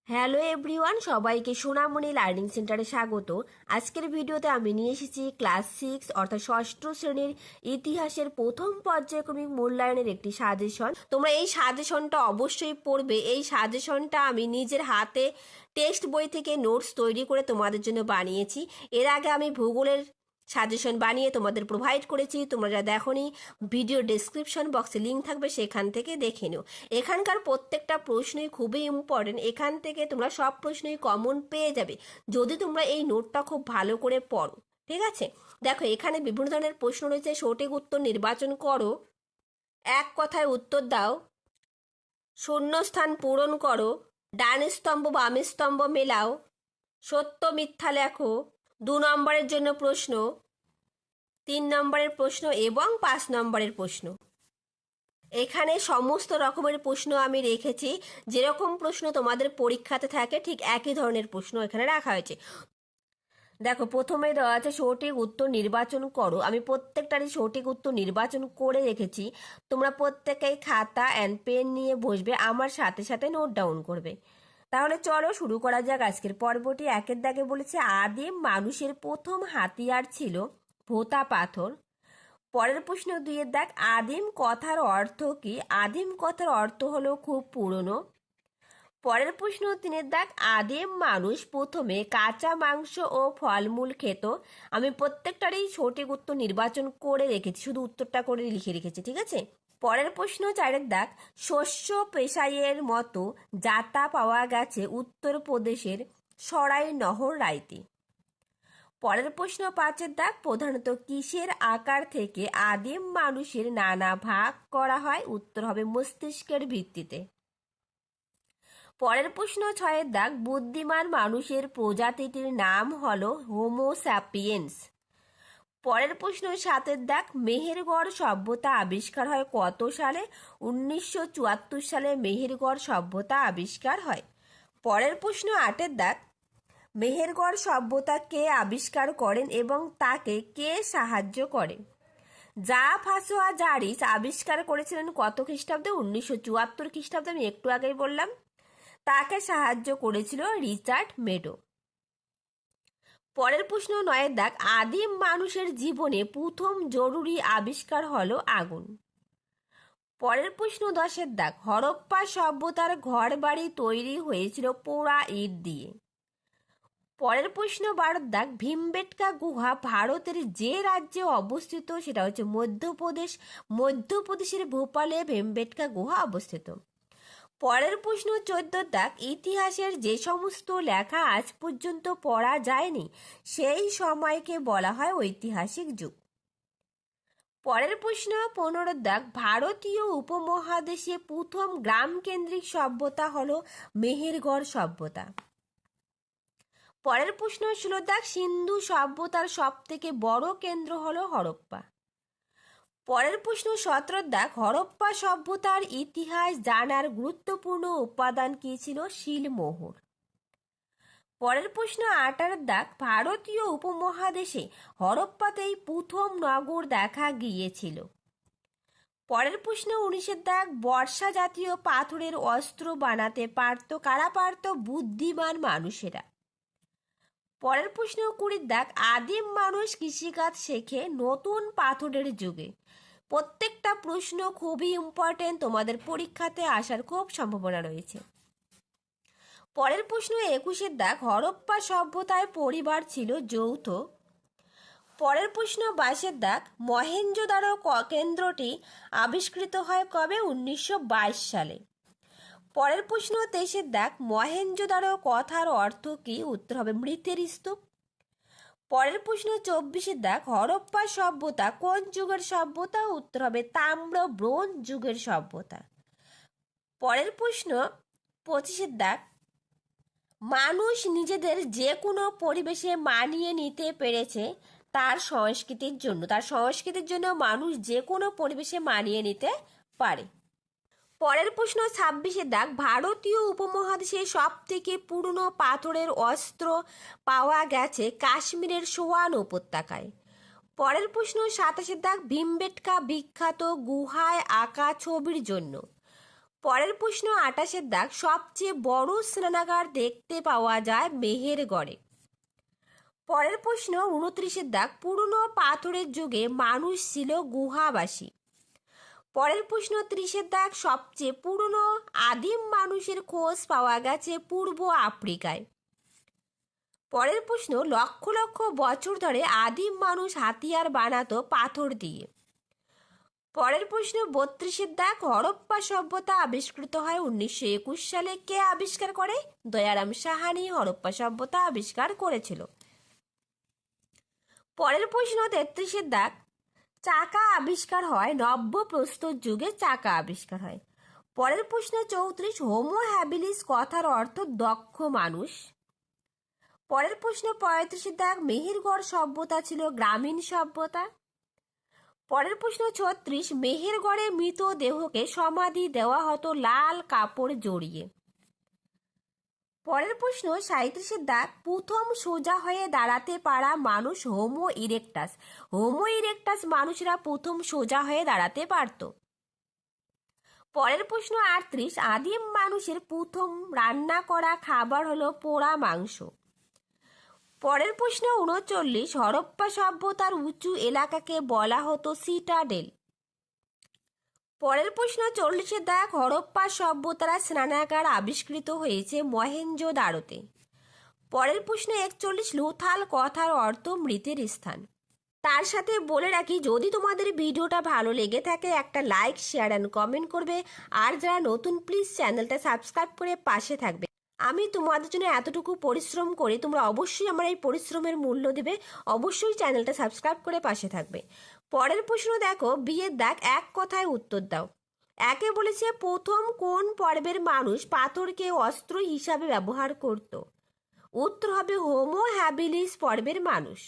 Hello everyone, সবাইকে সোনামণি learning সেন্টারে স্বাগত। আজকের ভিডিওতে আমি নিয়ে এসেছি ক্লাস 6 অর্থাৎ ষষ্ঠ শ্রেণীর ইতিহাসের প্রথম পর্যায়ক্রমিক মূল্যায়নের একটি সাজেশন। তোমরা এই সাজেশনটা অবশ্যই পড়বে। এই সাজেশনটা আমি নিজের হাতে টেক্সট বই থেকে নোটস তৈরি করে তোমাদের জন্য বানিয়েছি। এর আগে আমি ভূগোলের সাজেশন বানিয়ে তোমাদের প্রোভাইড করেছি। তোমরা যা দেখোনি, ভিডিও ডেসক্রিপশন বক্সে লিঙ্ক থাকবে, সেখান থেকে দেখে নিও। এখানকার প্রত্যেকটা প্রশ্নই খুবই ইম্পর্টেন্ট। এখান থেকে তোমরা সব প্রশ্নই কমন পেয়ে যাবে যদি তোমরা এই নোটটা খুব ভালো করে পড়ো। ঠিক আছে, দেখো এখানে বিভিন্ন ধরনের প্রশ্ন রয়েছে। সঠিক উত্তর নির্বাচন করো, এক কথায় উত্তর দাও, শূন্যস্থান পূরণ করো, ডান স্তম্ভ বাম স্তম্ভ মেলাও, সত্য মিথ্যা লেখো। 2 নম্বরের জন্য প্রশ্ন, 3 নম্বরের প্রশ্ন এবং 5 নম্বরের প্রশ্ন। এখানে সমস্ত রকমের প্রশ্ন আমি রেখেছি। যেরকম প্রশ্ন তোমাদের পরীক্ষাতে থাকে ঠিক একই ধরনের প্রশ্ন এখানে রাখা হয়েছে। দেখো প্রথমে দেওয়া আছে সঠিক উত্তর নির্বাচন করো। আমি প্রত্যেকটারই সঠিক উত্তর নির্বাচন করে রেখেছি। তোমরা প্রত্যেকেই খাতা অ্যান্ড পেন নিয়ে বসবে, আমার সাথে সাথে নোট ডাউন করবে। তাহলে চলো শুরু করা যাক আজকের পর্বটি। একের দাগে বলেছে আদিম মানুষের প্রথম হাতিয়ার ছিল ভোঁতা পাথর। পরের প্রশ্ন 2 দেখ, আদিম কথার অর্থ কি? আদিম কথার অর্থ হলো খুব পুরনো। পরের প্রশ্ন 3 দেখ, আদিম মানুষ প্রথমে কাঁচা মাংস ও ফলমূল খেত। আমি প্রত্যেকটারই সঠিক উত্তর নির্বাচন করে রেখেছি, শুধু উত্তরটা করে লিখে রেখেছি। ঠিক আছে, পরের প্রশ্ন 4 দেখ, শস্য পেশাইয়ের মতো জাতা পাওয়া গেছে উত্তরপ্রদেশের সরাই নহর রাইতে। পরের প্রশ্ন 5 দাগ, প্রধানত কিসের আকার থেকে আদিম মানুষের নানা ভাগ করা হয়? উত্তর হবে মস্তিষ্কের ভিত্তিতে। পরের প্রশ্ন 6 দাগ, বুদ্ধিমান মানুষের প্রজাতিটির নাম হলো হোমো স্যাপিয়েন্স। পরের প্রশ্ন 7 দাগ, মেহেরগড় সভ্যতা আবিষ্কার হয় কত সালে? 1974 সালে মেহেরগড় সভ্যতা আবিষ্কার হয়। পরের প্রশ্ন 8 দাগ, মেহেরগড় সভ্যতা কে আবিষ্কার করেন এবং তাকে কে সাহায্য করে? জাফাসোয়া জারিস আবিষ্কার করেছিলেন কত খ্রিস্টাব্দে? 1974 খ্রিস্টাব্দে, আমি একটু আগেই বললাম। তাকে সাহায্য করেছিল রিচার্ড মেডো। পরের প্রশ্ন 9 দাগ, আদিম মানুষের জীবনে প্রথম জরুরি আবিষ্কার হলো আগুন। পরের প্রশ্ন 10 দাগ, হরপ্পা সভ্যতার ঘর বাড়ি তৈরি হয়েছিল পোড়া ইট দিয়ে। পরের প্রশ্ন 12 দাগ, ভীমবেটকা গুহা ভারতের যে রাজ্যে অবস্থিত? সেটা হচ্ছে মধ্যপ্রদেশ। মধ্যপ্রদেশের ভোপালে ভীমবেটকা গুহা অবস্থিত। পরের প্রশ্ন 14 দাগ, ইতিহাসের যে সমস্ত লেখা আজ পর্যন্ত পড়া যায়নি সেই সময়কে বলা হয় ঐতিহাসিক যুগ। পরের প্রশ্ন 15 দাগ, ভারতীয় উপমহাদেশে প্রথম গ্রামকেন্দ্রিক সভ্যতা হলো মেহেরগড় সভ্যতা। পরের প্রশ্ন 16 দাগ, সিন্ধু সভ্যতার সব থেকে বড় কেন্দ্র হলো হরপ্পা। পরের প্রশ্ন 17 দাগ, হরপ্পা সভ্যতার ইতিহাস জানার গুরুত্বপূর্ণ উপাদান কি ছিল? শিলমোহর। পরের প্রশ্ন 18 দাগ, ভারতীয় উপমহাদেশে হরপ্পাতেই প্রথম নগর দেখা গিয়েছিল। পরের প্রশ্ন 19 দাগ, বর্ষা জাতীয় পাথরের অস্ত্র বানাতে পারত কারা? পারত বুদ্ধিমান মানুষেরা। পরের প্রশ্ন 20 দাগ, আদিম মানুষ কৃষিকাজ শেখে নতুন পাথরের যুগে। প্রত্যেকটা প্রশ্ন খুবই ইম্পর্টেন্ট, তোমাদের পরীক্ষাতে আসার খুব সম্ভাবনা রয়েছে। পরের প্রশ্ন 21 দাগ, হরপ্পা সভ্যতায় পরিবার ছিল যৌথ। পরের প্রশ্ন 22 দাগ, মহেঞ্জোদারো কেন্দ্রটি আবিষ্কৃত হয় কবে? 1922 সালে। পরের প্রশ্ন 23 দাগ, মহেঞ্জোদারো কথার অর্থ কি? উত্তর হবে মৃতের স্তূপ। পরের প্রশ্ন 24 দাগ, হরপ্পা সভ্যতা কোন যুগের সভ্যতা? উত্তর হবে তাম্র ব্রোঞ্জ যুগের সভ্যতা। পরের প্রশ্ন 25 দাগ, মানুষ নিজেদের যে কোনো পরিবেশে মানিয়ে নিতে পেরেছে তার সংস্কৃতির জন্য। তার সংস্কৃতির জন্য মানুষ যে কোনো পরিবেশে মানিয়ে নিতে পারে। পরের প্রশ্ন 26 দাগ, ভারতীয় উপমহাদেশে সব থেকে পুরনো পাথরের অস্ত্র পাওয়া গেছে কাশ্মীরের সোয়ান উপত্যকায়। পরের প্রশ্ন 27 দাগ, ভীমবেটকা বিখ্যাত গুহায় আঁকা ছবির জন্য। পরের প্রশ্ন 28-এর দাগ, সবচেয়ে বড় স্নানাগার দেখতে পাওয়া যায় মেহেরগড়ে। পরের প্রশ্ন 29-এর দাগ, পুরনো পাথরের যুগে মানুষ ছিল গুহাবাসী। পরের প্রশ্ন 30-এর দাগ, সবচেয়ে পুরনো আদিম মানুষের খোঁজ পাওয়া গেছে পূর্ব আফ্রিকায়। পরের প্রশ্ন, লক্ষ লক্ষ বছর ধরে আদিম মানুষ হাতিয়ার বানাতো পাথর দিয়ে। পরের প্রশ্ন 32-এর দাগ, হরপ্পা সভ্যতা আবিষ্কৃত হয় 1921 সালে। কে আবিষ্কার করে? দয়ারাম সাহানি হরপ্পা সভ্যতা আবিষ্কার করেছিল। পরের প্রশ্ন 33-এর দাগ, চাকা আবিষ্কার হয় নব্য প্রস্তর যুগে চাকা আবিষ্কার হয়। পরের প্রশ্ন 34, হোমো হ্যাবিলিস কথার অর্থ দক্ষ মানুষ। পরের প্রশ্ন 35-এর দাগ, মেহেরগড় সভ্যতা ছিল গ্রামীণ সভ্যতা। পরের প্রশ্ন 36, মেহেরগড়ে মৃতদেহকে সমাধি দেওয়া হতো লাল কাপড় জড়িয়ে। পরের প্রশ্ন 37-এর দাগ, প্রথম সোজা হয়ে দাঁড়াতে পারা মানুষ হোমো ইরেক্টাস। হোমো ইরেক্টাস মানুষরা প্রথম সোজা হয়ে দাঁড়াতে পারত। পরের প্রশ্ন 38, আদিম মানুষের প্রথম রান্না করা খাবার হলো পোড়া মাংস। পরের প্রশ্ন 39, হরপ্পা সভ্যতার উঁচু এলাকাকে বলা হতো সিটাডেল। পরের প্রশ্ন 40-এর দাগ, হরপ্পা সভ্যতার স্নানাগার আবিষ্কৃত হয়েছে মহেঞ্জোদারোতে। পরের প্রশ্ন 41, লোথাল কথার অর্থ মৃতের স্থান। তার সাথে বলে রাখি, যদি তোমাদের ভিডিওটা ভালো লেগে থাকে একটা লাইক, শেয়ার অ্যান্ড কমেন্ট করবে। আর যারা নতুন, প্লিজ চ্যানেলটা সাবস্ক্রাইব করে পাশে থাকবে। আমি তোমাদের জন্য এতটুকু পরিশ্রম করি, তোমরা অবশ্যই আমার এই পরিশ্রমের মূল্য দেবে। অবশ্যই চ্যানেলটা সাবস্ক্রাইব করে পাশে থাকবে। পরের প্রশ্ন দেখো, বিয়ের দাগ, এক কথায় উত্তর দাও। একে বলেছে, প্রথম কোন পর্বের মানুষ পাথরকে অস্ত্র হিসাবে ব্যবহার করত? উত্তর হবে হোমো হ্যাবিলিস পর্বের মানুষ।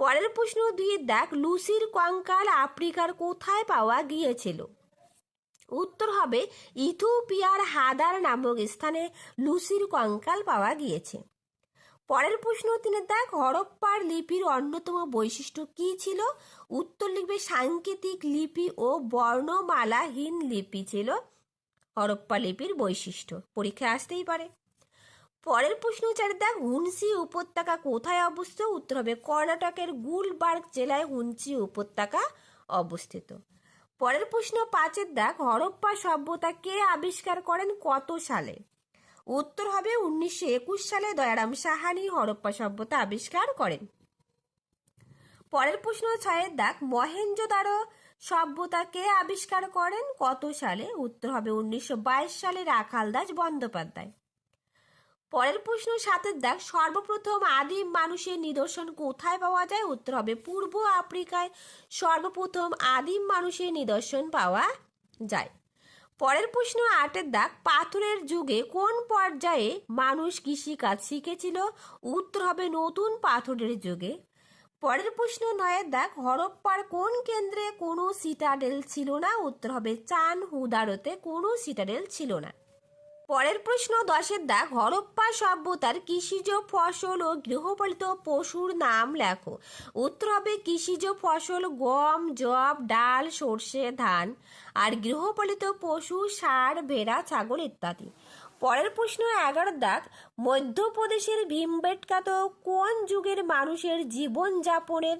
পরের প্রশ্ন 2-এর দাগ, লুসির কঙ্কাল আফ্রিকার কোথায় পাওয়া গিয়েছিল? উত্তর হবে ইথিওপিয়ার হাদার নামক স্থানে লুসির কঙ্কাল পাওয়া গিয়েছে। পরের প্রশ্ন 3-এর দাগ, হরপ্পার লিপির অন্যতম বৈশিষ্ট্য কি ছিল? উত্তর লিখবে সাংকেতিক লিপি ও বর্ণমালাহীন লিপি ছিল হরপ্পা লিপির বৈশিষ্ট্য। পরীক্ষায় আসতেই পারে। পরের প্রশ্ন 4-এর দাগ, হুনসি উপত্যকা কোথায় অবস্থিত? উত্তর হবে কর্ণাটকের গুলবার্গ জেলায় হুনসি উপত্যকা অবস্থিত। পরের প্রশ্ন 5-এর দাগ, হরপ্পা সভ্যতা কে আবিষ্কার করেন কত সালে? উত্তর হবে 1921 সালে দয়ারাম সাহানি হরপ্পা সভ্যতা আবিষ্কার করেন। পরের প্রশ্ন 6-এর দাগ, মহেঞ্জোদারো সভ্যতা কে আবিষ্কার করেন কত সালে? উত্তর হবে 1922 সালে রাখালদাস বন্দ্যোপাধ্যায়। পরের প্রশ্ন 7-এর দাগ, সর্বপ্রথম আদিম মানুষের নিদর্শন কোথায় পাওয়া যায়? উত্তর হবে পূর্ব আফ্রিকায় সর্বপ্রথম আদিম মানুষের নিদর্শন পাওয়া যায়। পরের প্রশ্ন 8-এর দাগ, পাথরের যুগে কোন পর্যায়ে মানুষ কৃষিকাজ শিখেছিল? উত্তর হবে নতুন পাথরের যুগে। পরের প্রশ্ন 9-এর দাগ, হরপ্পার কোন কেন্দ্রে কোনো সিটাডেল ছিল না? উত্তর হবে চান হুদারোতে কোনো সিটাডেল ছিল না। পরের প্রশ্ন 10-এর দাগ, হরপ্পা সভ্যতার কৃষিজ ফসল ও গৃহপালিত পশুর নাম লেখো। উত্তর হবে কৃষিজ ফসল গম, যব, ডাল, সর্ষে, ধান। আর গৃহপালিত পশু ষাঁড়, ভেড়া, ছাগল ইত্যাদি। পরের প্রশ্ন 11-এর দাগ, মধ্যপ্রদেশের ভীমবেটকাতে কোন যুগের মানুষের জীবনযাপনের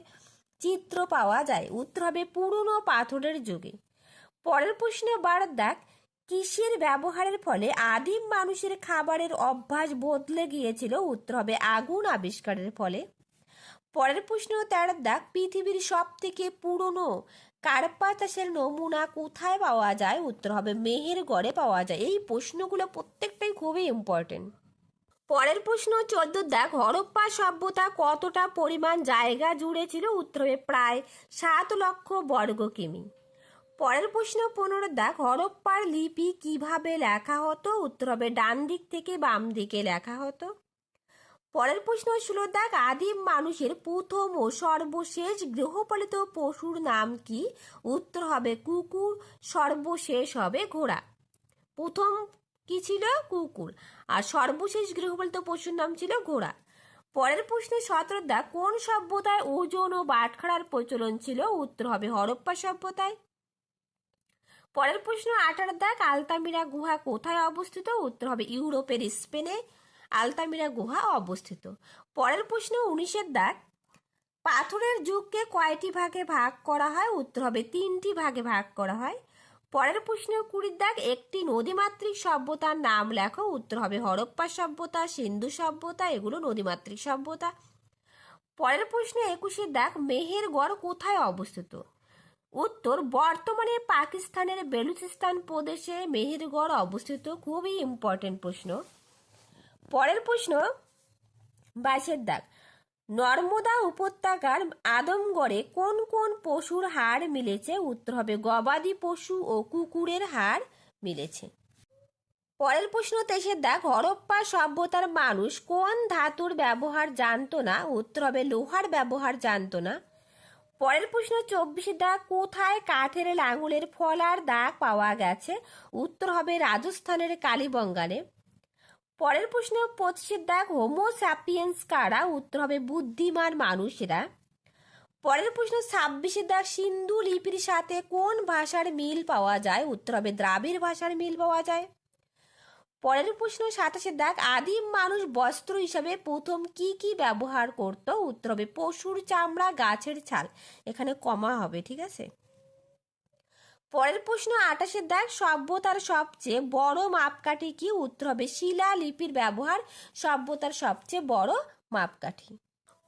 চিত্র পাওয়া যায়? উত্তর হবে পুরনো পাথরের যুগে। পরের প্রশ্ন 12-এর দাগ, কিসের ব্যবহারের ফলে আদিম মানুষের খাবারের অভ্যাস বদলে গিয়েছিল? উত্তর হবে আগুন আবিষ্কারের ফলে। পরের প্রশ্ন 13-এর দাগ, পৃথিবীর সব থেকে পুরনো কার্পা চাষের নমুনা কোথায় পাওয়া যায়? উত্তর হবে মেহেরগড়ে পাওয়া যায়। এই প্রশ্নগুলো প্রত্যেকটাই খুবই ইম্পর্টেন্ট। পরের প্রশ্ন 14-এর দাগ, হরপ্পা সভ্যতা কতটা পরিমাণ জায়গা জুড়ে ছিল? উত্তর হবে প্রায় 7 লক্ষ বর্গ কিমি। পরের প্রশ্ন 15-এর দাগ, হরপ্পার লিপি কিভাবে লেখা হতো? উত্তর হবে ডান দিক থেকে বাম দিকে লেখা হতো। পরের প্রশ্ন 16-এর দাগ, আদিম মানুষের প্রথম ও সর্বশেষ গৃহপালিত পশুর নাম কি? উত্তর হবে কুকুর, সর্বশেষ হবে ঘোড়া। প্রথম কি ছিল? কুকুর। আর সর্বশেষ গৃহপালিত পশুর নাম ছিল ঘোড়া। পরের প্রশ্ন 17-এর দাগ, কোন সভ্যতায় ওজন ও বাটখারার প্রচলন ছিল? উত্তর হবে হরপ্পা সভ্যতায়। পরের প্রশ্ন 18 দাগ, আলতামিরা গুহা কোথায় অবস্থিত? উত্তর হবে ইউরোপের স্পেনে আলতামিরা গুহা অবস্থিত। পরের প্রশ্ন 19 দাগ, পাথরের যুগকে কয়টি ভাগে ভাগ করা হয়? উত্তর হবে 3টি ভাগে ভাগ করা হয়। পরের প্রশ্ন 20 দাগ, একটি নদীমাতৃক সভ্যতার নাম লেখো। উত্তর হবে হরপ্পা সভ্যতা, সিন্ধু সভ্যতা, এগুলো নদীমাতৃক সভ্যতা। পরের প্রশ্ন 21 দাগ, মেহেরগড় কোথায় অবস্থিত? উত্তর বর্তমানে পাকিস্তানের বেলুচিস্তান প্রদেশে মেহেরগড় অবস্থিত। খুবই ইম্পর্টেন্ট প্রশ্ন। পরের প্রশ্ন 22 দাগ, নর্মদা উপত্যকার আদমগড়ে কোন কোন পশুর হাড় মিলেছে? উত্তর হবে গবাদি পশু ও কুকুরের হাড় মিলেছে। পরের প্রশ্ন 23 দাগ, হরপ্পা সভ্যতার মানুষ কোন ধাতুর ব্যবহার জানতো না? উত্তর হবে লোহার ব্যবহার জানতো না। পরের প্রশ্ন 24 দাগ, কোথায় কাঠের লাঙলের ফলার দাগ পাওয়া গেছে? উত্তর হবে রাজস্থানের কালীবঙ্গানে। পরের প্রশ্ন 25 দাগ, হোমো স্যাপিয়েন্স কারা? উত্তর হবে বুদ্ধিমান মানুষেরা। পরের প্রশ্ন 26 দাগ, সিন্ধু লিপির সাথে কোন ভাষার মিল পাওয়া যায়? উত্তর হবে দ্রাবিড় ভাষার মিল পাওয়া যায়। পরের প্রশ্ন 27 দাগ, আদিম মানুষ বস্ত্র হিসাবে প্রথম কি কি ব্যবহার করত? উত্তর হবে পশুর চামড়া, গাছের ছাল, এখানে কমা হবে, ঠিক আছে। পরের প্রশ্ন 28 দাগ, সভ্যতার সবচেয়ে বড় মাপকাঠি কি? উত্তর হবে শিলা লিপির ব্যবহার সভ্যতার সবচেয়ে বড় মাপকাঠি।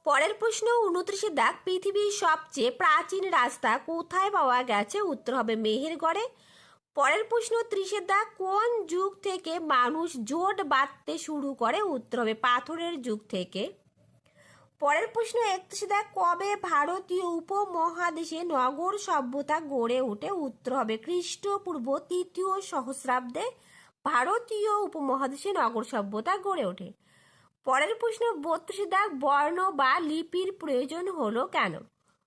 পরের প্রশ্ন 29 দাগ, পৃথিবীর সবচেয়ে প্রাচীন রাস্তা কোথায় পাওয়া গেছে? উত্তর হবে মেহেরগড়ে। পরের প্রশ্ন 30 দাগ, কোন যুগ থেকে মানুষ জোট বাঁধতে শুরু করে? উত্তর হবে পাথরের যুগ থেকে। পরের প্রশ্ন 31 দাগ, কবে ভারতীয় উপমহাদেশে নগর সভ্যতা গড়ে ওঠে? উত্তর হবে খ্রিস্টপূর্ব 3য় সহস্রাব্দে ভারতীয় উপমহাদেশে নগর সভ্যতা গড়ে ওঠে। পরের প্রশ্ন 32 দাগ, বর্ণ বা লিপির প্রয়োজন হলো কেন?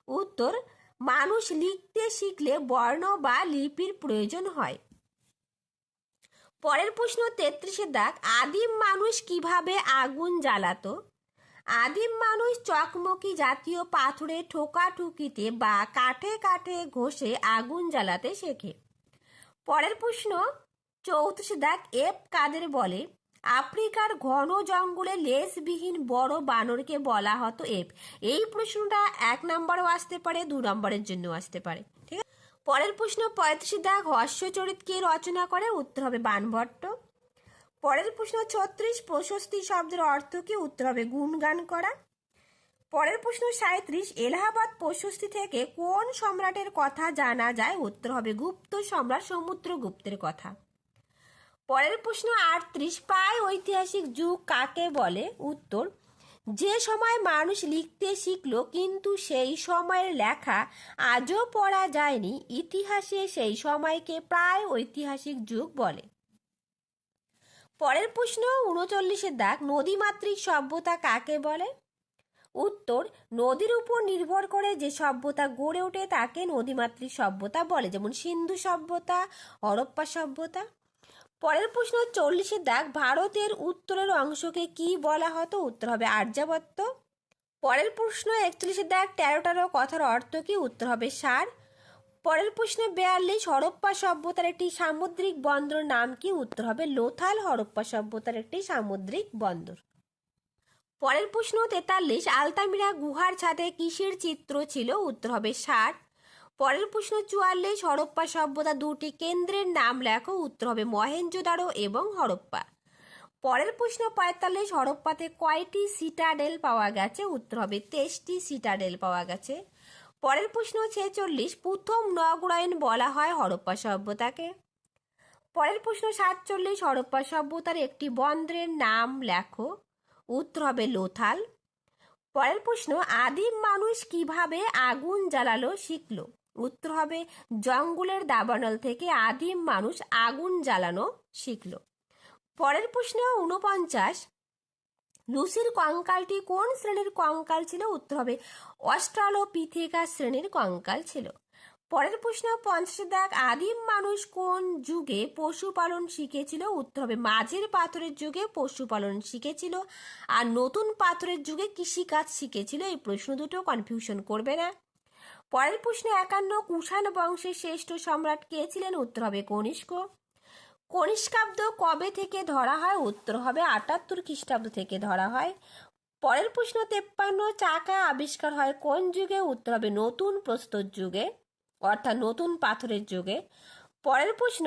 উত্তর, মানুষ লিখতে শিখলে বর্ণ বা লিপির প্রয়োজন হয়। পরের প্রশ্ন 33 দাগ, আদিম মানুষ কিভাবে আগুন জ্বালাতো? আদিম মানুষ চকমকি জাতীয় পাথরে ঠোকাঠুকিতে বা কাঠে কাঠে ঘষে আগুন জ্বালাতে শেখে। পরের প্রশ্ন 34 দাগ, এপ কাদের বলে? আফ্রিকার ঘন জঙ্গলে লেজবিহীন বড় বানরকে বলা হতো এপ। এই প্রশ্নটা 1 নম্বরও আসতে পারে, 2 নম্বরের জন্য আসতে পারে, ঠিক আছে। পরের প্রশ্ন 35 দাগ, হর্ষচরিত কে রচনা করে? উত্তর হবে বাণভট্ট। পরের প্রশ্ন 36, প্রশস্তি শব্দের অর্থ কি? উত্তর হবে গুণগান করা। পরের প্রশ্ন 37, এলাহাবাদ প্রশস্তি থেকে কোন সম্রাটের কথা জানা যায়? উত্তর হবে গুপ্ত সম্রাট সমুদ্রগুপ্তের কথা। পরের প্রশ্ন 38, প্রায় ঐতিহাসিক যুগ কাকে বলে? উত্তর, যে সময় মানুষ লিখতে শিখল কিন্তু সেই সময়ের লেখা আজও পড়া যায়নি, ইতিহাসে সেই সময়কে প্রায় ঐতিহাসিক যুগ বলে। পরের প্রশ্ন 39 দাগ, নদীমাতৃক সভ্যতা কাকে বলে? উত্তর, নদীর উপর নির্ভর করে যে সভ্যতা গড়ে ওঠে তাকে নদীমাতৃক সভ্যতা বলে, যেমন সিন্ধু সভ্যতা, হরপ্পা সভ্যতা। পরের প্রশ্ন 40 দাগ, ভারতের উত্তরের অংশকে কি বলা হতো? উত্তর হবে আর্যাবর্ত। পরের প্রশ্ন 41 দাগ, 13 কথার অর্থ কি? উত্তর হবে সার। পরের প্রশ্ন 42, হরপ্পা সভ্যতার একটি সামুদ্রিক বন্দর নাম কি? উত্তর হবে লোথাল হরপ্পা সভ্যতার একটি সামুদ্রিক বন্দর। পরের প্রশ্ন 43, আলতামিরা গুহার ছাদে কিসের চিত্র ছিল? উত্তর হবে ষাঁড়। পরের প্রশ্ন 44, হরপ্পা সভ্যতা 2টি কেন্দ্রের নাম লেখো। উত্তর হবে মহেঞ্জোদারো এবং হরপ্পা। পরের প্রশ্ন 45, হরপ্পাতে কয়টি সিটাডেল পাওয়া গেছে? উত্তর হবে 23টি সিটাডেল পাওয়া গেছে। পরের প্রশ্ন 46, প্রথম নগরায়ণ বলা হয় হরপ্পা সভ্যতাকে। পরের প্রশ্ন 47, হরপ্পা সভ্যতার একটি বন্দরের নাম লেখো। উত্তর হবে লোথাল। পরের প্রশ্ন, আদিম মানুষ কিভাবে আগুন জ্বালালো শিখলো? উত্তর হবে জঙ্গলের দাবানল থেকে আদিম মানুষ আগুন জ্বালানো শিখলো। পরের প্রশ্ন 49, লুসির কঙ্কালটি কোন শ্রেণীর কঙ্কাল ছিল? উত্তর হবে অস্ট্রালোপিথেকাস শ্রেণীর কঙ্কাল ছিল। পরের প্রশ্ন 50 দাগ, আদিম মানুষ কোন যুগে পশুপালন শিখেছিল? উত্তর হবে মাঝের পাথরের যুগে পশুপালন শিখেছিল, আর নতুন পাথরের যুগে কৃষিকাজ শিখেছিল। এই প্রশ্ন দুটো কনফিউশন করবে না। পরের প্রশ্ন 51, কুষাণ বংশের শ্রেষ্ঠ সম্রাট কে ছিলেন? উত্তর হবে কনিষ্ক। কনিষ্কাব্দ কবে থেকে ধরা হয়? উত্তর হবে 78 খ্রিস্টাব্দ থেকে ধরা হয়। পরের প্রশ্ন 53, চাকা আবিষ্কার হয় কোন যুগে? উত্তর হবে নতুন প্রস্তর যুগে, অর্থাৎ নতুন পাথরের যুগে। পরের প্রশ্ন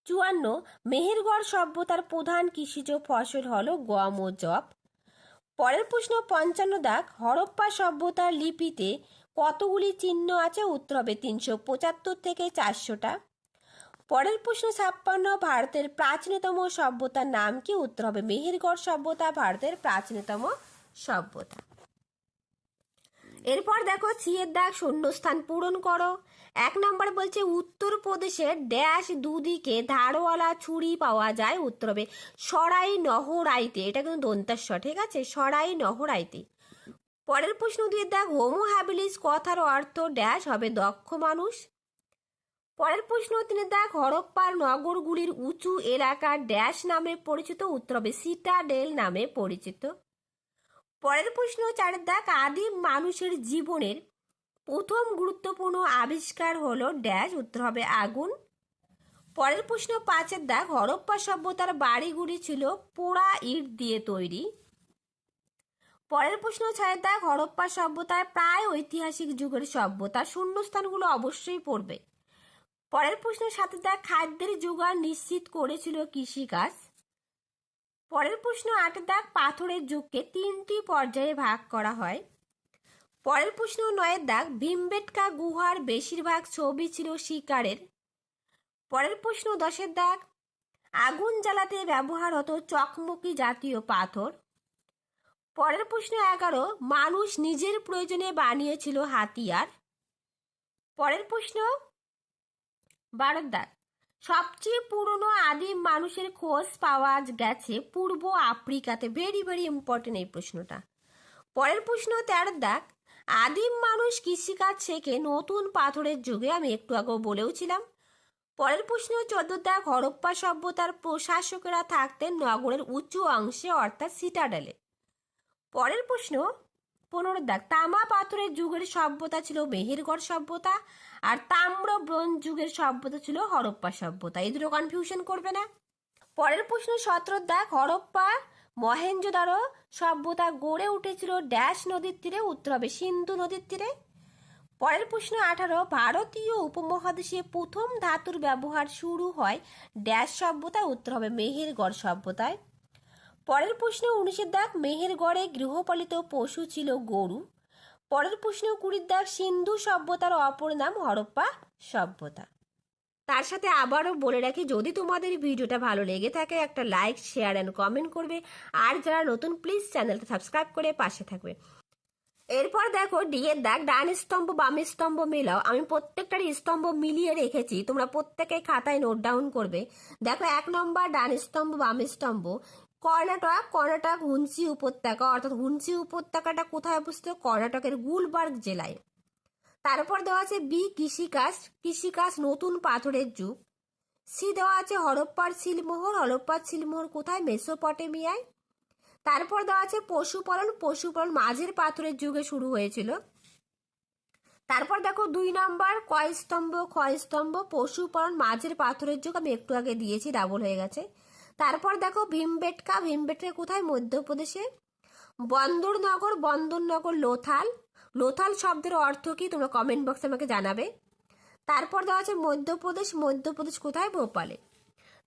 54, মেহেরগড় সভ্যতার প্রধান কৃষিজ ফসল হলো গম ও যব। পরের প্রশ্ন 55, হরপ্পা সভ্যতার লিপিতে কতগুলি চিহ্ন আছে? উত্তর হবে 375 থেকে 400টা। পরের প্রশ্ন 56, ভারতের প্রাচীনতম সভ্যতার নাম কি? উত্তর হবে মেহেরগড় সভ্যতা ভারতের প্রাচীনতম সভ্যতা। এরপর দেখো সিয়ের দাগ শূন্যস্থান পূরণ করো। 1 নম্বর বলছে উত্তরপ্রদেশের ড্যাশ দুদিকে ধারওয়ালা ছুরি পাওয়া যায়। উত্তর হবে সরাই নহরাইতে, এটা কিন্তু দন্তাস্ব, ঠিক আছে, সরাই নহরাইতে। পরের প্রশ্ন 2 দাগ হোমো হ্যাবিলিস কথার অর্থ ড্যাশ হবে দক্ষ মানুষ। পরের প্রশ্ন 3 দাগ হরপ্পার নগরগুলির উঁচু এলাকা ড্যাশ নামে পরিচিত। উত্তর হবে সিটাডেল নামে পরিচিত। পরের প্রশ্ন 4 দাগ আদিম মানুষের জীবনের প্রথম গুরুত্বপূর্ণ আবিষ্কার হলো ড্যাশ। উত্তর হবে আগুন। পরের প্রশ্ন 5 দাগ হরপ্পা সভ্যতার বাড়িগুলি ছিল পোড়া ইট দিয়ে তৈরি। পরের প্রশ্ন 6 দাগ হরপ্পা সভ্যতায় প্রায় ঐতিহাসিক যুগের সভ্যতা। শূন্যস্থানগুলো অবশ্যই পড়বে। পরের প্রশ্ন 7 দাগ খাদ্যের জোগান নিশ্চিত করেছিল কৃষিকাজ। পরের প্রশ্ন 8 দাগ পাথরের যুগকে 3টি পর্যায়ে ভাগ করা হয়। পরের প্রশ্ন 9 দাগ ভীমবেটকা গুহার বেশিরভাগ ছবি ছিল শিকারের। পরের প্রশ্ন 10 দাগ আগুন জ্বালাতে ব্যবহার হতো চকমকি জাতীয় পাথর। পরের প্রশ্ন 11 মানুষ নিজের প্রয়োজনে বানিয়েছিল হাতিয়ার। পরের প্রশ্ন 12 দাগ সবচেয়ে পুরনো আদিম মানুষের খোঁজ পাওয়া গেছে পূর্ব আফ্রিকাতে। ভেরি ভেরি ইম্পর্টেন্ট এই প্রশ্নটা। পরের প্রশ্ন 13 দাগ আদিম মানুষ কৃষিকাজ শেখে নতুন পাথরের যুগে। আমি একটু আগেও বলেওছিলাম। পরের প্রশ্ন 14 দাগ হরপ্পা সভ্যতার প্রশাসকেরা থাকতেন নগরের উঁচু অংশে, অর্থাৎ সিটাডেলে। পরের প্রশ্ন 15 দাগ তামা পাথরের যুগের সভ্যতা ছিল মেহেরগড় সভ্যতা, আর তাম্র ব্রোঞ্জ যুগের সভ্যতা ছিল হরপ্পা সভ্যতা। এই দুটো কনফিউশন করবে না। পরের প্রশ্ন 17 দাগ হরপ্পা মহেঞ্জোদারো সভ্যতা গড়ে উঠেছিল ড্যাশ নদীর তীরে। উত্তর হবে সিন্ধু নদীর তীরে। পরের প্রশ্ন 18 ভারতীয় উপমহাদেশে প্রথম ধাতুর ব্যবহার শুরু হয় ড্যাশ সভ্যতায়। উত্তর হবে মেহেরগড় সভ্যতায়। পরের প্রশ্ন 19 দাগ মেহেরগড়ে গৃহপালিত পশু ছিল গরু। পরের প্রশ্ন 20 দাগ সিন্ধু সভ্যতার অপর নাম হরপ্পা সভ্যতা। তার সাথে আবারও বলে রাখি, যদি তোমাদের ভিডিওটা ভালো লেগে থাকে একটা লাইক, শেয়ার অ্যান্ড কমেন্ট করবে, আর যারা নতুন প্লিজ চ্যানেলটা সাবস্ক্রাইব করে পাশে থাকবে। এরপর দেখো ডি এর দাগ ডান স্তম্ভ বাম স্তম্ভ মেলাও। আমি প্রত্যেকটার স্তম্ভ মিলিয়ে রেখেছি, তোমরা প্রত্যেকে খাতায় নোট ডাউন করবে। দেখো 1 নম্বর ডান স্তম্ভ বাম স্তম্ভ কর্ণাটক হুনসি উপত্যকা, অর্থাৎ হুনসি উপত্যকাটা কোথায় অবস্থিত? কর্ণাটকের গুলবার্গ জেলায়। তারপর দেওয়া আছে বি কৃষিকাজ নতুন পাথরের যুগ। সি দেওয়া আছে হরপ্পার সিলমোহর কোথায়? মেসোপটেমিয়ায়। তারপর দেওয়া আছে পশুপালন মাঝের পাথরের যুগে শুরু হয়েছিল। তারপর দেখো 2 নম্বর ক্ষয়স্তম্ভ পশুপালন মাঝের পাথরের যুগ, আমি একটু আগে দিয়েছি, ডাবল হয়ে গেছে। তারপর দেখো ভীমবেটকা কোথায়? মধ্যপ্রদেশে। বন্দরনগর লোথাল শব্দের অর্থ কি? তোমরা কমেন্ট বক্সে আমাকে জানাবে। তারপর দেওয়া আছে মধ্যপ্রদেশ কোথায়? ভোপালে।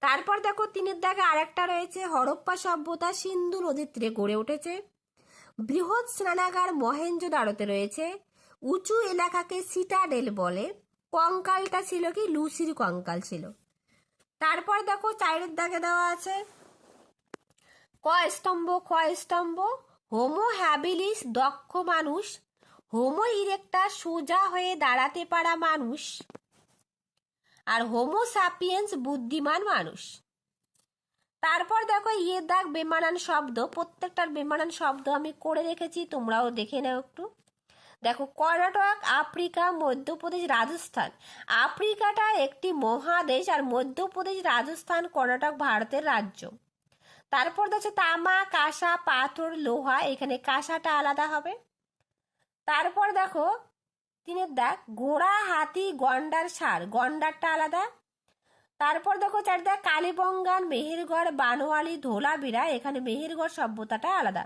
তারপর দেখো 3 দাগে আরেকটা রয়েছে হরপ্পা সভ্যতা সিন্ধু নদীর তীরে গড়ে উঠেছে। বৃহৎ স্নানাগার মহেঞ্জোদারোতে রয়েছে। উঁচু এলাকাকে সিটাডেল বলে। কঙ্কালটা ছিল কি? লুসির কঙ্কাল ছিল। তারপর দেখো 4 দাগে দেওয়া আছে ক্ষয়স্তম্ভ হোমো হ্যাবিলিস দক্ষ মানুষ, হোমো ইরেক্টাস সোজা হয়ে দাঁড়াতে পারা মানুষ, আর হোমো সাপিয়েন্স বুদ্ধিমান মানুষ। তারপর দেখো ইয়ের দাগ বেমানান শব্দ, প্রত্যেকটার বেমানান শব্দ আমি করে রেখেছি, তোমরাও দেখে নাও একটু। দেখো কর্ণাটক, আফ্রিকা, মধ্যপ্রদেশ, রাজস্থান। আফ্রিকাটা একটি মহাদেশ, আর মধ্যপ্রদেশ, রাজস্থান, কর্ণাটক ভারতের রাজ্য। তারপর দেখো তামা, কাঁসা, পাথর, লোহা, এখানে কাঁসাটা আলাদা হবে। তারপর দেখো তিনের দাগ ঘোড়া, হাতি, গন্ডার, ষাঁড়, গন্ডারটা আলাদা। তারপর দেখো 4 দাগ কালীবঙ্গান, মেহেরগড়, বানোয়ালি, ধোলাবিরা, এখানে মেহেরগড় সভ্যতাটা আলাদা।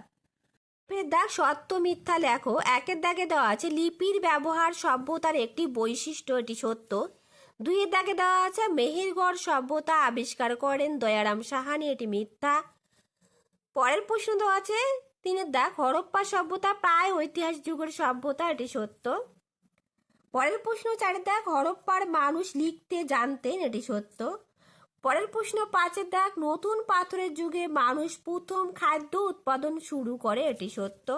দাগ সত্য মিথ্যা লেখো। 1 দাগে দেওয়া আছে লিপির ব্যবহার সভ্যতার একটি বৈশিষ্ট্য, এটি সত্য। 2 দাগে দেওয়া আছে মেহেরগড় সভ্যতা আবিষ্কার করেন দয়ারাম সাহানি, এটি মিথ্যা। পরের প্রশ্ন দেওয়া আছে 3 দাগ হরপ্পা সভ্যতা প্রায় ঐতিহাসিক যুগের সভ্যতা, এটি সত্য। পরের প্রশ্ন 4 দাগ হরপ্পার মানুষ লিখতে জানতেন, এটি সত্য। পরের প্রশ্ন 5 দাগ নতুন পাথরের যুগে মানুষ প্রথম খাদ্য উৎপাদন শুরু করে, এটি সত্য,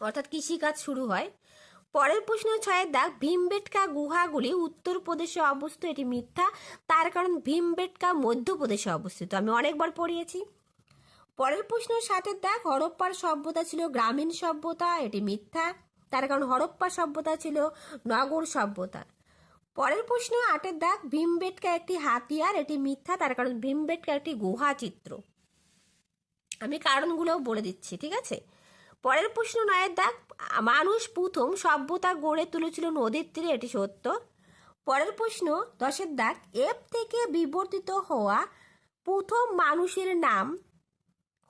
অর্থাৎ কৃষিকাজ শুরু হয়। পরের প্রশ্ন 6 দাগ ভীমবেটকা গুহাগুলি উত্তরপ্রদেশে অবস্থিত, এটি মিথ্যা, তার কারণ ভীমবেটকা মধ্যপ্রদেশে অবস্থিত, আমি অনেকবার পড়িয়েছি। পরের প্রশ্ন 7 দাগ হরপ্পার সভ্যতা ছিল গ্রামীণ সভ্যতা, এটি মিথ্যা, তার কারণ হরপ্পা সভ্যতা ছিল নগর সভ্যতা। পরের প্রশ্ন 8 দাগ ভীমবেটকা একটি হাতিয়ার, এটি মিথ্যা, তার কারণ ভীমবেটকা একটি গুহা চিত্র, আমি কারণগুলোও বলে দিচ্ছি, ঠিক আছে। পরের প্রশ্ন 9 দাগ মানুষ প্রথম সভ্যতা গড়ে তুলেছিল নদীর তীরে, এটি সত্য। পরের প্রশ্ন 10 দাগ এপ থেকে বিবর্তিত হওয়া প্রথম মানুষের নাম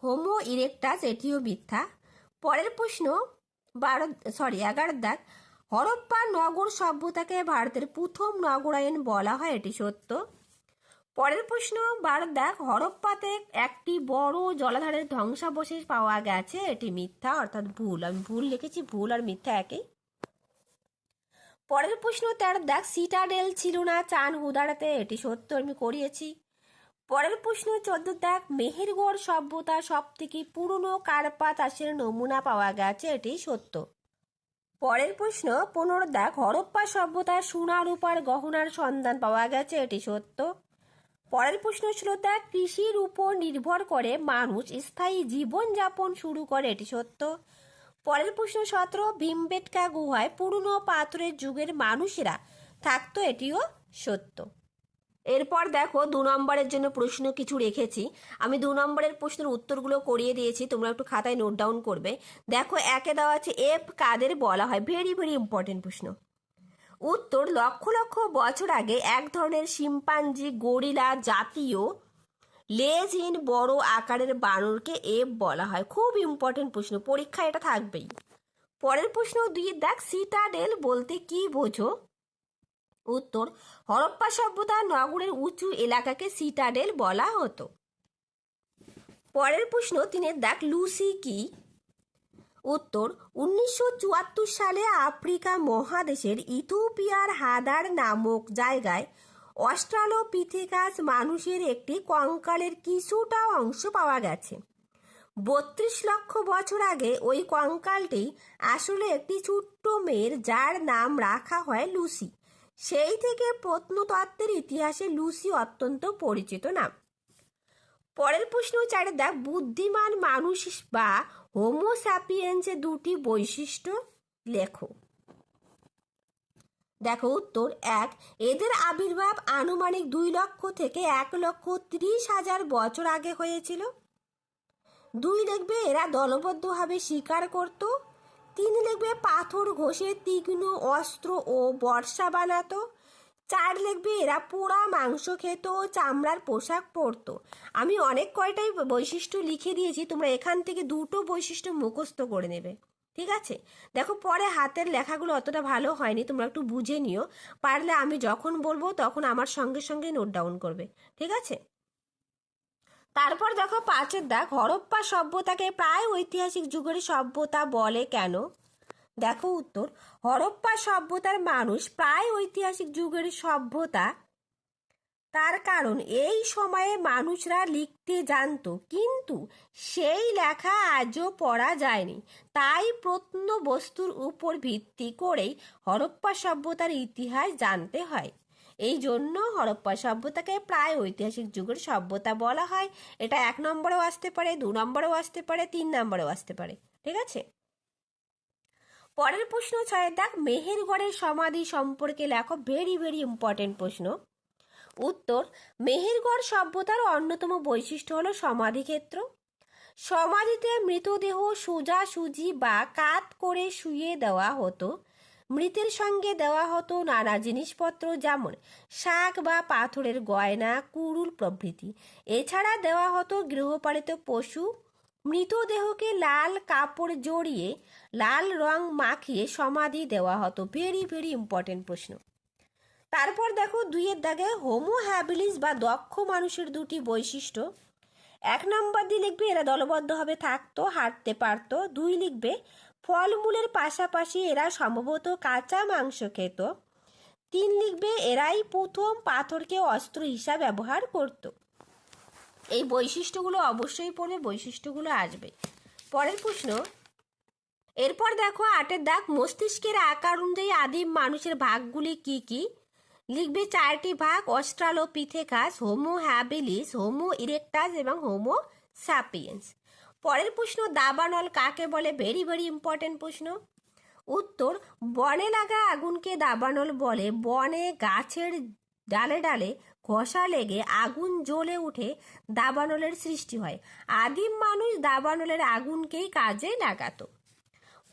হোমো ইরেকটাস, এটিও মিথ্যা। পরের প্রশ্ন 11 দাগ হরপ্পা নগর সভ্যতাকে ভারতের প্রথম নগরায়ন বলা হয়, এটি সত্য। পরের প্রশ্ন 12 দাগ হরপ্পাতে একটি বড় জলাধারের ধ্বংসাবশেষ পাওয়া গেছে, এটি মিথ্যা, অর্থাৎ ভুল, আমি ভুল লিখেছি, ভুল আর মিথ্যা একই। পরের প্রশ্ন 13 দাগ সিটাডেল ছিল না চান হুদারাতে, এটি সত্য, আমি করিয়েছি। পরের প্রশ্ন 14 দাগ মেহেরগড় সভ্যতা সব থেকে পুরনো কার্পা চাষের নমুনা পাওয়া গেছে, এটি সত্য। পরের প্রশ্ন 15 দাগ হরপ্পা সভ্যতার সোনা রূপার গহনার সন্ধান পাওয়া গেছে, এটি সত্য। পরের প্রশ্ন 16 দাগ কৃষির উপর নির্ভর করে মানুষ স্থায়ী জীবনযাপন শুরু করে, এটি সত্য। পরের প্রশ্ন 17 ভীমবেটকা গুহায় পুরনো পাথরের যুগের মানুষেরা থাকতো, এটিও সত্য। এরপর দেখো 2 নম্বরের জন্য প্রশ্ন কিছু রেখেছি, আমি 2 নম্বরের প্রশ্নের উত্তরগুলো করিয়ে দিয়েছি, তোমরা একটু খাতায় নোট ডাউন করবে। দেখো 1 দেওয়া আছে এপ কাদের বলা হয়, ভেরি ভেরি ইম্পর্টেন্ট প্রশ্ন। উত্তর লক্ষ লক্ষ বছর আগে এক ধরনের শিম্পাঞ্জি গরিলা জাতীয় লেজহীন বড় আকারের বানরকে এপ বলা হয়, খুব ইম্পর্টেন্ট প্রশ্ন, পরীক্ষা এটা থাকবেই। পরের প্রশ্ন 2 দাগ সিটাডেল বলতে কি বোঝো? উত্তর হরপ্পা সভ্যতা নগরের উঁচু এলাকাকে সিটাডেল বলা হতো। পরের প্রশ্ন 3 দাগ লুসি কি? উত্তর 1974 সালে আফ্রিকা মহাদেশের ইথিওপিয়ার হাদার নামক জায়গায় অস্ট্রালোপিথেকাস মানুষের একটি কঙ্কালের কিছুটা অংশ পাওয়া গেছে। 32 লক্ষ বছর আগে ওই কঙ্কালটি আসলে একটি ছোট্ট মেয়ের, যার নাম রাখা হয় লুসি, সেই থেকে প্রত্নতত্ত্বের ইতিহাসে লুসি অত্যন্ত পরিচিত নাম। পরের প্রশ্ন 4 দাগ বুদ্ধিমান মানুষ বা হোমো স্যাপিয়েন্সের 2টি বৈশিষ্ট্য লেখো। দেখো উত্তর 1 এদের আবির্ভাব আনুমানিক 2 লক্ষ থেকে 1,30,000 বছর আগে হয়েছিল। 2 লিখবে এরা দলবদ্ধভাবে শিকার করত। 3 লিখবে পাথর ঘষে তীক্ষ্ণ অস্ত্র ও বর্ষা বানাতো। 4 লিখবে এরা পোড়া মাংস খেত, চামড়ার পোশাক পরতো। আমি অনেক কয়টাই বৈশিষ্ট্য লিখে দিয়েছি, তোমরা এখান থেকে 2টো বৈশিষ্ট্য মুখস্থ করে নেবে, ঠিক আছে। দেখো পরে হাতের লেখাগুলো অতটা ভালো হয়নি, তোমরা একটু বুঝে নিও, পারলে আমি যখন বলবো তখন আমার সঙ্গে সঙ্গে নোট ডাউন করবে, ঠিক আছে। তারপর দেখো 5 দাগ হরপ্পা সভ্যতাকে প্রায় ঐতিহাসিক যুগের সভ্যতা বলে কেন? দেখো উত্তর হরপ্পা সভ্যতার মানুষ প্রায় ঐতিহাসিক যুগের সভ্যতা, তার কারণ এই সময়ে মানুষরা লিখতে জানতো, কিন্তু সেই লেখা আজও পড়া যায়নি, তাই প্রত্নবস্তুর উপর ভিত্তি করেই হরপ্পা সভ্যতার ইতিহাস জানতে হয়। এই জন্য হরপ্পা সভ্যতাকে প্রায় ঐতিহাসিক যুগের সভ্যতা বলা হয়। এটা 1 নম্বরেও আসতে পারে, 2 নম্বরেও আসতে পারে, 3 নম্বরেও আসতে পারে, ঠিক আছে। পরের প্রশ্ন 6 দাগ মেহেরগড়ের সমাধি সম্পর্কে লেখো, ভেরি ভেরি ইম্পর্টেন্ট প্রশ্ন। উত্তর মেহেরগড় সভ্যতার অন্যতম বৈশিষ্ট্য হলো সমাধিক্ষেত্র। সমাধিতে মৃতদেহ সোজাসুজি বা কাত করে শুইয়ে দেওয়া হতো, মৃতের সঙ্গে দেওয়া হতো নানা জিনিসপত্র যেমন শাক বা পাথরের গয়না, কুড়ুল প্রভৃতি। এছাড়া দেওয়া হতো গৃহপালিত পশু। মৃতদেহকে লাল কাপড় জড়িয়ে লাল রং মাখিয়ে সমাধি দেওয়া হতো। ভেরি ভেরি ইম্পর্টেন্ট প্রশ্ন। তারপর দেখো 2 দাগে হোমো হ্যাবিলিস বা দক্ষ মানুষের দুটি বৈশিষ্ট্য। 1 নম্বর দিয়ে লিখবে এরা দলবদ্ধভাবে থাকতো, হাঁটতে পারতো। 2 লিখবে ফলমূলের পাশাপাশি এরা সম্ভবত কাঁচা মাংস খেত। 3 লিখবে এরাই প্রথম পাথরকে অস্ত্র হিসাবে ব্যবহার করত। এই বৈশিষ্ট্যগুলো অবশ্যই পড়বে, বৈশিষ্ট্যগুলো আসবে। পরের প্রশ্ন, এরপর দেখো 8 দাগ মস্তিষ্কের আকার অনুযায়ী আদিম মানুষের ভাগগুলি কি কি? লিখবে 4টি ভাগ, Australopithecus, Homo habilis, Homo erectus এবং হোমো স্যাপিয়েন্স। পরের প্রশ্ন, দাবানল কাকে বলে? ভেরি ভেরি ইম্পর্টেন্ট প্রশ্ন। উত্তর, বনে লাগা আগুনকে দাবানল বলে। বনে গাছের ডালে ডালে ঘষা লেগে আগুন জ্বলে উঠে দাবানলের সৃষ্টি হয়। আদিম মানুষ দাবানলের আগুনকেই কাজে লাগাতো।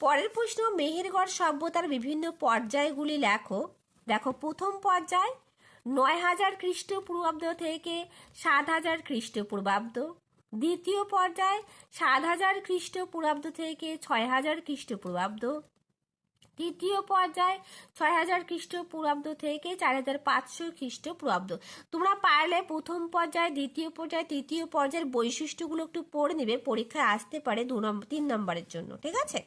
পরের প্রশ্ন, মেহেরগড় সভ্যতার বিভিন্ন পর্যায়গুলি লেখো। দেখো, প্রথম পর্যায় 9000 খ্রিস্টপূর্বাব্দ থেকে 7000 খ্রিস্টপূর্বাব্দ। দ্বিতীয় পর্যায় 7000 খ্রিস্টপূর্বাব্দ থেকে 6000 খ্রিস্টপূর্বাব্দ। তৃতীয় পর্যায় 6000 খ্রিস্টপূর্বাব্দ থেকে 4500 খ্রিস্টপূর্বাব্দ। তোমরা পারলে প্রথম পর্যায়, দ্বিতীয় পর্যায়, তৃতীয় পর্যায়ের বৈশিষ্ট্যগুলো একটু পড়ে নিবে, পরীক্ষায় আসতে পারে 3 নম্বরের জন্য, ঠিক আছে?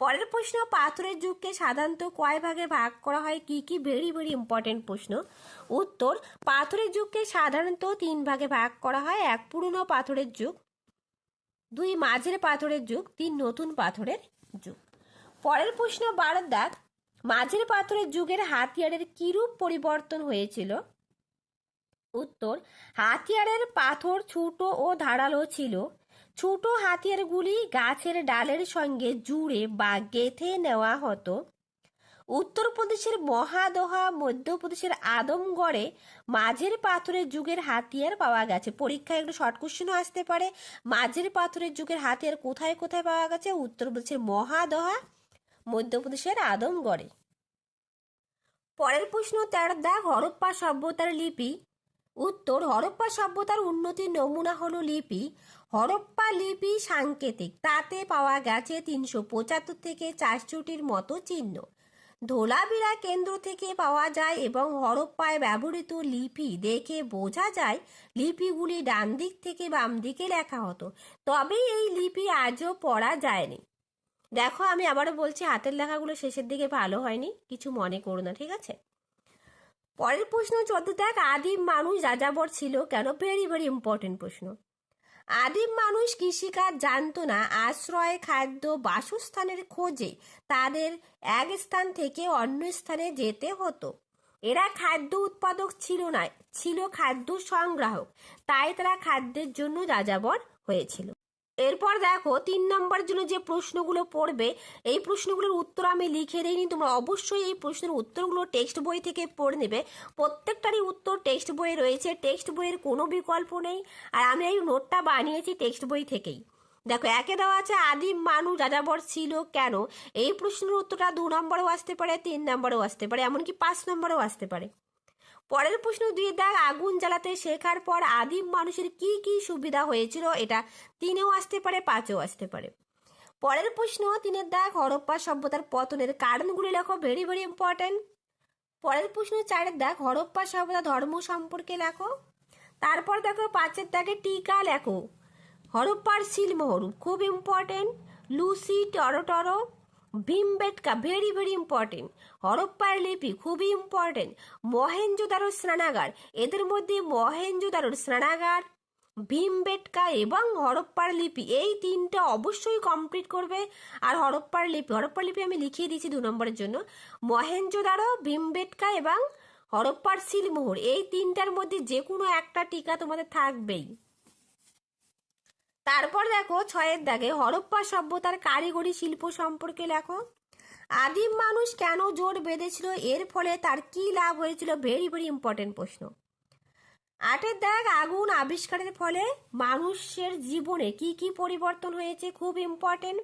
পরের প্রশ্ন, পাথরের যুগকে সাধারণত কয় ভাগে ভাগ করা হয়? কি কি? ভেরি ভেরি ইম্পর্টেন্ট প্রশ্ন। উত্তর, পাথরের যুগকে সাধারণত 3 ভাগে ভাগ করা হয়। 1 পুরনো পাথরের যুগ, 2 মাঝের পাথরের যুগ, 3 নতুন পাথরের যুগ। পরের প্রশ্ন 12 দাগ মাঝের পাথরের যুগের হাতিয়ারের কিরূপ পরিবর্তন হয়েছিল? উত্তর, হাতিয়ারের পাথর ছোট ও ধারালো ছিল। ছোট হাতিয়ারগুলি গাছের ডালের সঙ্গে জুড়ে বা গেঁথে নেওয়া হতো। উত্তরপ্রদেশের মহাদহা, মধ্যপ্রদেশের আদমগড়ে মাঝের পাথরের যুগের হাতিয়ার পাওয়া গেছে। পরীক্ষায় একটু শর্ট কোশ্চেনও আসতে পারে। মাঝের পাথরের যুগের হাতিয়ার কোথায় কোথায় পাওয়া গেছে? উত্তরপ্রদেশের মহাদহা, মধ্যপ্রদেশের আদমগড়ে। পরের প্রশ্ন 13 দাগ হরপ্পা সভ্যতার লিপি। উত্তর, হরপ্পা সভ্যতার উন্নতির নমুনা হলো লিপি। হরপ্পা লিপি সাংকেতিক, তাতে পাওয়া গেছে 375 থেকে 400টির মতো চিহ্ন। ধোলাবিরা কেন্দ্র থেকে পাওয়া যায় এবং হরপ্পায় ব্যবহৃত লিপি দেখে বোঝা যায় লিপিগুলি ডান দিক থেকে বাম দিকে লেখা হতো। তবে এই লিপি আজও পড়া যায়নি। দেখো, আমি আবারও বলছি, হাতের লেখাগুলো শেষের দিকে ভালো হয়নি, কিছু মনে করো না, ঠিক আছে? পরের প্রশ্ন 14 দাগ আদিম মানুষ যাযাবর ছিল কেন? ভেরি ভেরি ইম্পর্টেন্ট প্রশ্ন। আদিম মানুষ কৃষিকাজ জানতো না। আশ্রয়, খাদ্য, বাসস্থানের খোঁজে তাদের এক স্থান থেকে অন্য স্থানে যেতে হতো। এরা খাদ্য উৎপাদক ছিল না, ছিল খাদ্য সংগ্রাহক। তাই তারা খাদ্যের জন্য যাযাবর হয়েছিল। এরপর দেখো 3 নম্বরের জন্য যে প্রশ্নগুলো পড়বে, এই প্রশ্নগুলোর উত্তর আমি লিখে দিইনি, তোমরা অবশ্যই এই প্রশ্নের উত্তরগুলো টেক্সট বই থেকে পড়ে নেবে। প্রত্যেকটারই উত্তর টেক্সট বইয়ে রয়েছে, টেক্সট বইয়ের কোনো বিকল্প নেই। আর আমি এই নোটটা বানিয়েছি টেক্সট বই থেকেই। দেখো, 1 দেওয়া আছে আদিম মানুষ যাযাবর ছিল কেন? এই প্রশ্নের উত্তরটা 2 নম্বরেও আসতে পারে, 3 নম্বরেও আসতে পারে, এমনকি 5 নম্বরেও আসতে পারে। পরের প্রশ্ন 2 দাগ আগুন জ্বালাতে শেখার পর আদিম মানুষের কি কি সুবিধা হয়েছিল? এটা 3এও আসতে পারে, 5এও আসতে পারে। পরের প্রশ্ন 3 দাগ হরপ্পা সভ্যতার পতনের কারণগুলি লেখো। Very very important. পরের প্রশ্ন 4 দাগ হরপ্পা সভ্যতা ধর্ম সম্পর্কে লেখো। তারপর দেখো 5 দাগে টিকা লেখো। হরপ্পার সিলমোহর খুব ইম্পর্টেন্ট। লুসি, টরো, ভীমবেটকা ভেরি ভেরি ইম্পর্টেন্ট। হরপ্পার লিপি খুবই ইম্পর্টেন্ট। মহেঞ্জোদারো স্নানাগার, এদের মধ্যে মহেঞ্জোদারোর স্নানাগার, ভীমবেটকা এবং হরপ্পার লিপি, এই 3টা অবশ্যই কমপ্লিট করবে। আর হরপ্পার লিপি আমি লিখিয়ে দিয়েছি 2 নম্বরের জন্য। মহেঞ্জোদারো, ভীমবেটকা এবং হরপ্পার সিলমোহর, এই 3টার মধ্যে যে কোনো একটা টিকা তোমাদের থাকবেই। তারপর দেখো 6 দাগে হরপ্পা সভ্যতার কারিগরি শিল্প সম্পর্কে লেখো। আদিম মানুষ কেন জোট বেঁধেছিল? এর ফলে তার কি লাভ হয়েছিল? ভেরি ভেরি ইম্পর্টেন্ট প্রশ্ন। 8 দাগ আগুন আবিষ্কারের ফলে মানুষের জীবনে কি কি পরিবর্তন হয়েছে? খুব ইম্পর্টেন্ট।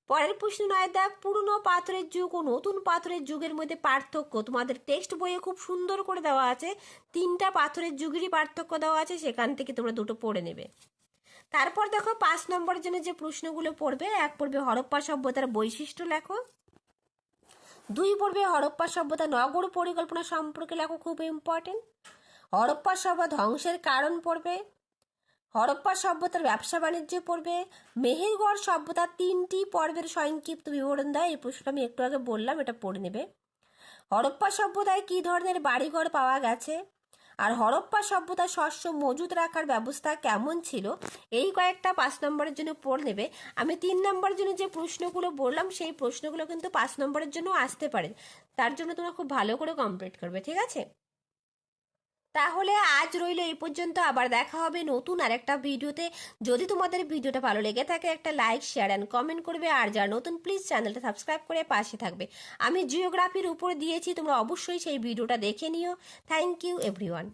পরের প্রশ্ন 9 দাগ, পুরনো পাথরের যুগ ও নতুন পাথরের যুগের মধ্যে পার্থক্য। তোমাদের টেক্সট বইয়ে খুব সুন্দর করে দেওয়া আছে, 3টা পাথরের যুগেরই পার্থক্য দেওয়া আছে, সেখান থেকে তোমরা দুটো পড়ে নেবে। তারপর দেখো 5 নম্বরের জন্য যে প্রশ্নগুলো পড়বে, 1 পড়বে হরপ্পা সভ্যতার বৈশিষ্ট্য লেখো, 2 পড়বে হরপ্পা সভ্যতা নগর পরিকল্পনা সম্পর্কে লেখো, খুব ইম্পর্টেন্ট। হরপ্পা সভ্যতা ধ্বংসের কারণ পড়বে, হরপ্পা সভ্যতার ব্যবসা বাণিজ্য পড়বে, মেহেরগড় সভ্যতার 3টি পর্বের সংক্ষিপ্ত বিবরণ দেয়, এই প্রশ্নটা আমি একটু আগে বললাম, এটা পড়ে নেবে। হরপ্পা সভ্যতায় কী ধরনের বাড়িঘর পাওয়া গেছে, আর হরপ্পা সভ্যতার শস্য মজুত রাখার ব্যবস্থা কেমন ছিল, এই কয়েকটা 5 নম্বরের জন্য পড়ে নেবে। আমি 3 নম্বরের জন্য যে প্রশ্নগুলো বললাম সেই প্রশ্নগুলো কিন্তু 5 নম্বরের জন্য আসতে পারে, তার জন্য তোমরা খুব ভালো করে কমপ্লিট করবে, ঠিক আছে? তাহলে আজ রইল এই পর্যন্ত, আবার দেখা হবে নতুন আরেকটা ভিডিওতে। যদি তোমাদের ভিডিওটা ভালো লেগে থাকে একটা লাইক, শেয়ার অ্যান্ড কমেন্ট করবে, আর যারা নতুন প্লিজ চ্যানেলটা সাবস্ক্রাইব করে পাশে থাকবে। আমি জিওগ্রাফির উপরে দিয়েছি, তোমরা অবশ্যই সেই ভিডিওটা দেখে নিও। Thank you everyone.